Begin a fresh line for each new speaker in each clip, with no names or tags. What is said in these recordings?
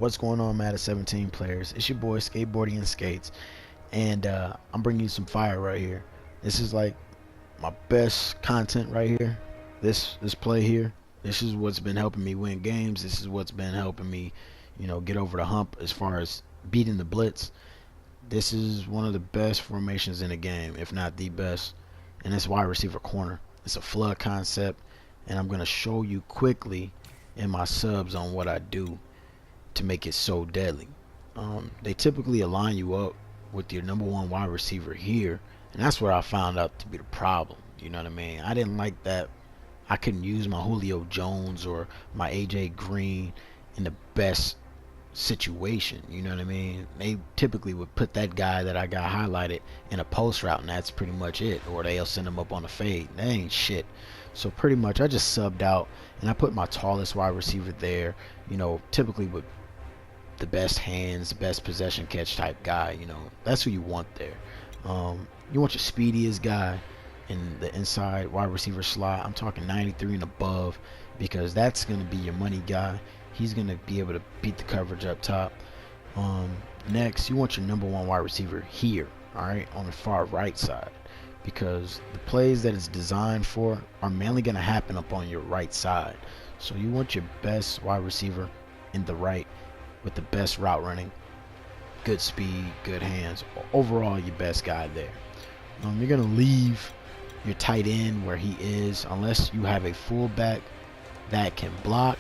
What's going on, Madden 17 players? It's your boy Skateboarding and Skates, and I'm bringing you some fire right here. This is like my best content right here. This play here. This is what's been helping me win games. This is what's been helping me, get over the hump as far as beating the blitz. This is one of the best formations in the game, if not the best, and it's wide receiver corner. It's a flood concept, and I'm gonna show you quickly in my subs on what I do to make it so deadly. They typically align you up with your number one wide receiver here, and that's what I found out to be the problem. You know what I mean? I didn't like that I couldn't use my Julio Jones or my AJ Green in the best situation. You know what I mean? They typically would put that guy that I got highlighted in a post route, and that's pretty much it. Or they'll send him up on a fade. That ain't shit. So pretty much I just subbed out and I put my tallest wide receiver there, typically with the best hands, the best possession catch type guy. That's who you want there. You want your speediest guy in the inside wide receiver slot. I'm talking 93 and above, because that's going to be your money guy. He's going to be able to beat the coverage up top. Next, you want your number one wide receiver here, all right, on the far right side, because the plays that it's designed for are mainly going to happen up on your right side. So you want your best wide receiver in the right with the best route running, good speed, good hands, overall your best guy there. You're going to leave your tight end where he is unless you have a fullback that can block,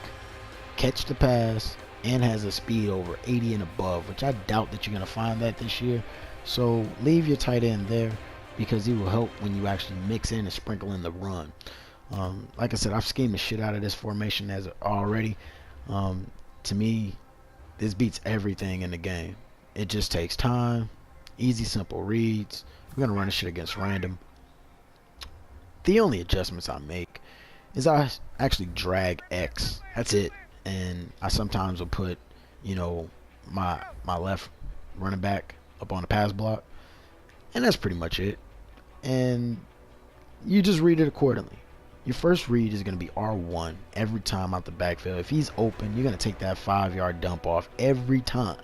catch the pass, and has a speed over 80 and above, which I doubt that you're going to find that this year. So leave your tight end there, because he will help when you actually mix in and sprinkle in the run. Like I said, I've schemed the shit out of this formation as already. To me, this beats everything in the game. It just takes time, easy, simple reads. We're going to run this shit against random. The only adjustments I make is I actually drag X. That's it. And I sometimes will put, my left running back up on the pass block. And that's pretty much it. And you just read it accordingly. Your first read is going to be R1 every time out the backfield. If he's open, you're going to take that 5-yard dump off every time.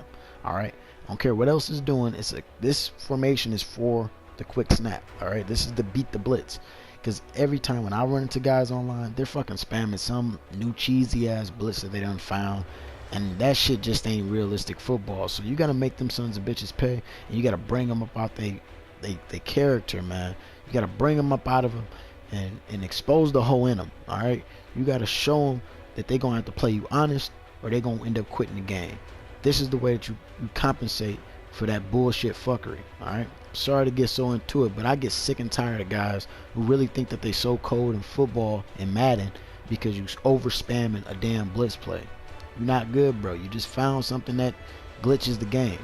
All right? I don't care what else is doing. This formation is for the quick snap. All right? This is to beat the blitz. Because every time when I run into guys online, they're fucking spamming some new cheesy ass blitz that they done found. And that shit just ain't realistic football. So you got to make them sons of bitches pay. And you got to bring them up out they character, man. You got to bring them up out of them and expose the hole in them. All right? You got to show them that they're going to have to play you honest, or they're going to end up quitting the game. This is the way that you compensate for that bullshit fuckery. All right? Sorry to get so into it, but I get sick and tired of guys who really think that they so cold in football and Madden because you over spamming a damn blitz play. You're not good, bro. You just found something that glitches the game.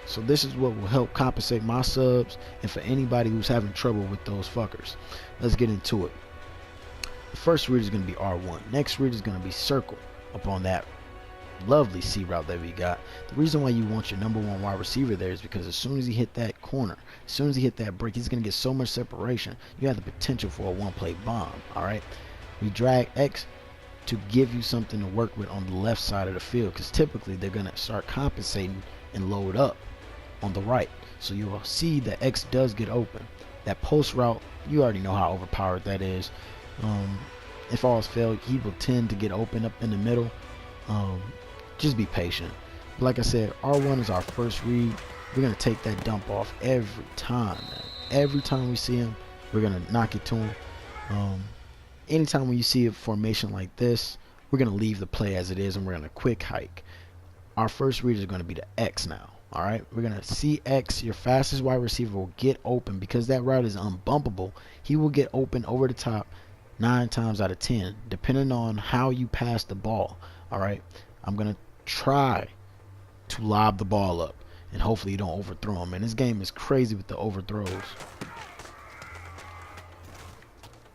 So this is what will help compensate my subs and for anybody who's having trouble with those fuckers. Let's get into it. The first read is going to be R1. Next read is going to be circle upon that lovely C route that we got. The reason why you want your number one wide receiver there is because as soon as he hit that corner, as soon as he hit that break, he's going to get so much separation. You have the potential for a one-play bomb. All right, we drag X to give you something to work with on the left side of the field, because typically they're going to start compensating and load up on the right. So you will see that X does get open. That post route, you already know how overpowered that is. If all else failed, he will tend to get open up in the middle. Just be patient. Like I said, R1 is our first read. We're going to take that dump off every time, man. Every time we see him, we're going to knock it to him. Anytime when you see a formation like this, we're going to leave the play as it is, and we're going to quick hike. Our first read is going to be the X now. All right, we're going to see X. Your fastest wide receiver will get open because that route is unbumpable. He will get open over the top 9 times out of 10, depending on how you pass the ball. All right, I'm going to try to lob the ball up, and hopefully you don't overthrow him. And this game is crazy with the overthrows.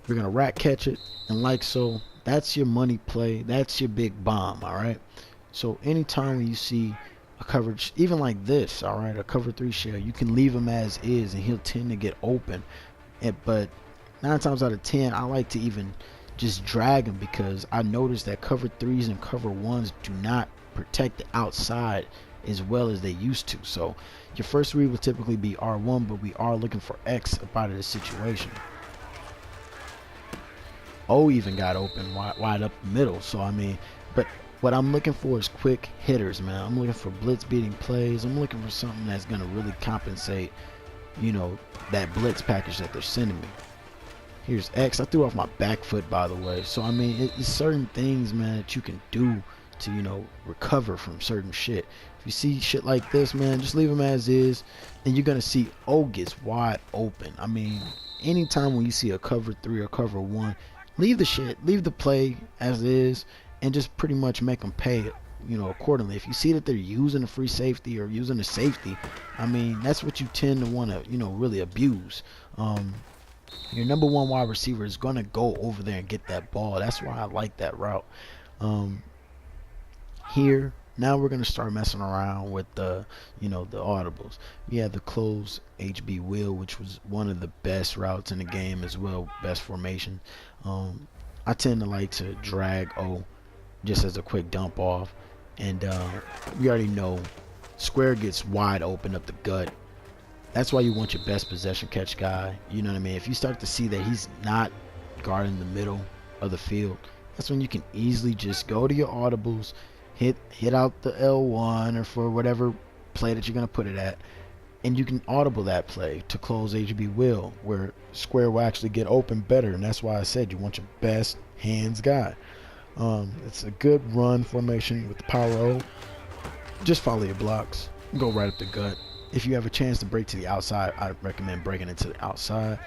We're going to rack catch it, and like so, that's your money play. That's your big bomb, all right? So anytime when you see a coverage, even like this, all right, a cover 3 shell, you can leave him as is, and he'll tend to get open. But 9 times out of 10, I like to even just drag them, because I noticed that cover 3s and cover 1s do not protect the outside as well as they used to. So your first read will typically be R1, but we are looking for X up out of this situation. O even got open wide up the middle. So I mean, but what I'm looking for is quick hitters, man. I'm looking for blitz beating plays. I'm looking for something that's going to really compensate, you know, that blitz package that they're sending me. Here's X. I threw off my back foot, by the way. So I mean, it's certain things, man, that you can do to, you know, recover from certain shit. If you see shit like this, man, just leave them as is, and you're gonna see O gets wide open. I mean, anytime when you see a cover 3 or cover 1, leave the shit, leave the play as is, and just pretty much make them pay it, you know, accordingly. If you see that they're using a free safety or using a safety, I mean, that's what you tend to want to, you know, really abuse. Your number 1 wide receiver is gonna go over there and get that ball. That's why I like that route. Here now we're gonna start messing around with the, you know, the audibles. We have the close HB wheel, which was one of the best routes in the game as well, best formation. I tend to like to drag O just as a quick dump off, and we already know square gets wide open up the gut. That's why you want your best possession catch guy. You know what I mean? If you start to see that he's not guarding the middle of the field, that's when you can easily just go to your audibles, hit out the L1 or for whatever play that you're going to put it at, and you can audible that play to close HB wheel, where square will actually get open better. And that's why I said you want your best hands guy. It's a good run formation with the power O. Just follow your blocks, go right up the gut. If you have a chance to break to the outside, I recommend breaking it to the outside.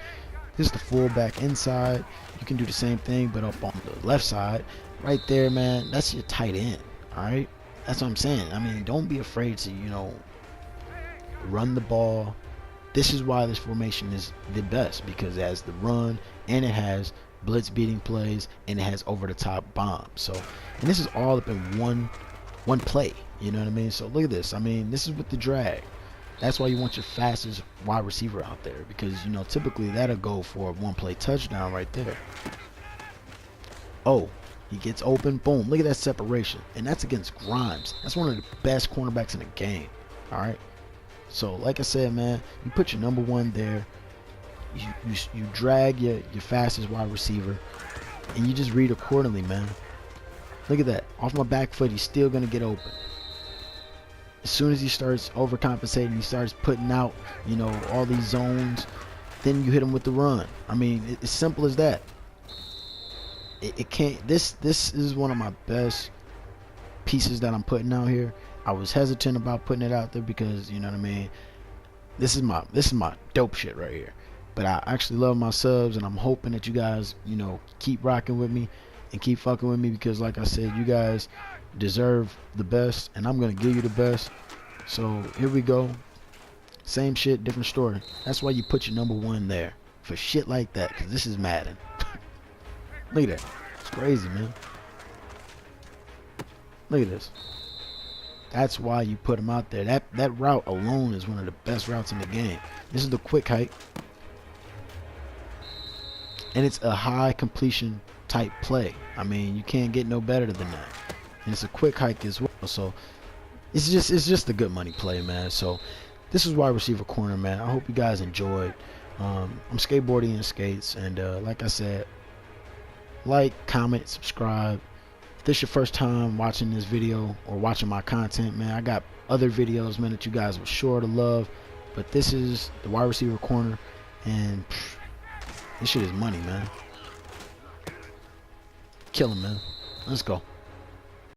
This is the fullback inside. You can do the same thing, but up on the left side. Right there, man, that's your tight end. All right? That's what I'm saying. I mean, don't be afraid to, you know, run the ball. This is why this formation is the best, because it has the run, and it has blitz beating plays, and it has over-the-top bombs. So, and this is all up in one play. You know what I mean? So look at this. I mean, this is with the drag. That's why you want your fastest wide receiver out there, because, you know, typically that'll go for a 1-play touchdown right there. Oh, he gets open. Boom. Look at that separation. And that's against Grimes. That's one of the best cornerbacks in the game. All right. So, like I said, man, you put your number 1 there. You drag your fastest wide receiver, and you just read accordingly, man. Look at that. Off my back foot, he's still going to get open. As soon as he starts overcompensating, he starts putting out, you know, all these zones, then you hit him with the run. I mean, it's simple as that. It can't. This is one of my best pieces that I'm putting out here. I was hesitant about putting it out there because, you know what I mean, this is my dope shit right here. But I actually love my subs, and I'm hoping that you guys, you know, keep rocking with me and keep fucking with me, because like I said, you guys deserve the best, and I'm gonna give you the best. So here we go. Same shit, different story. That's why you put your number 1 there for shit like that, because this is Madden. Look at that. It's crazy, man. Look at this. That's why you put him out there. That route alone is one of the best routes in the game. This is the quick hike, and it's a high completion type play. I mean, you can't get no better than that. And it's a quick hike as well. So it's just a good money play, man. So this is wide receiver corner, man. I hope you guys enjoyed. I'm skateboarding and skates, and like I said, like, comment, subscribe. If this is your first time watching this video or watching my content, man, I got other videos, man, that you guys were sure to love. But this is the wide receiver corner, and this shit is money, man. Kill him, man. Let's go.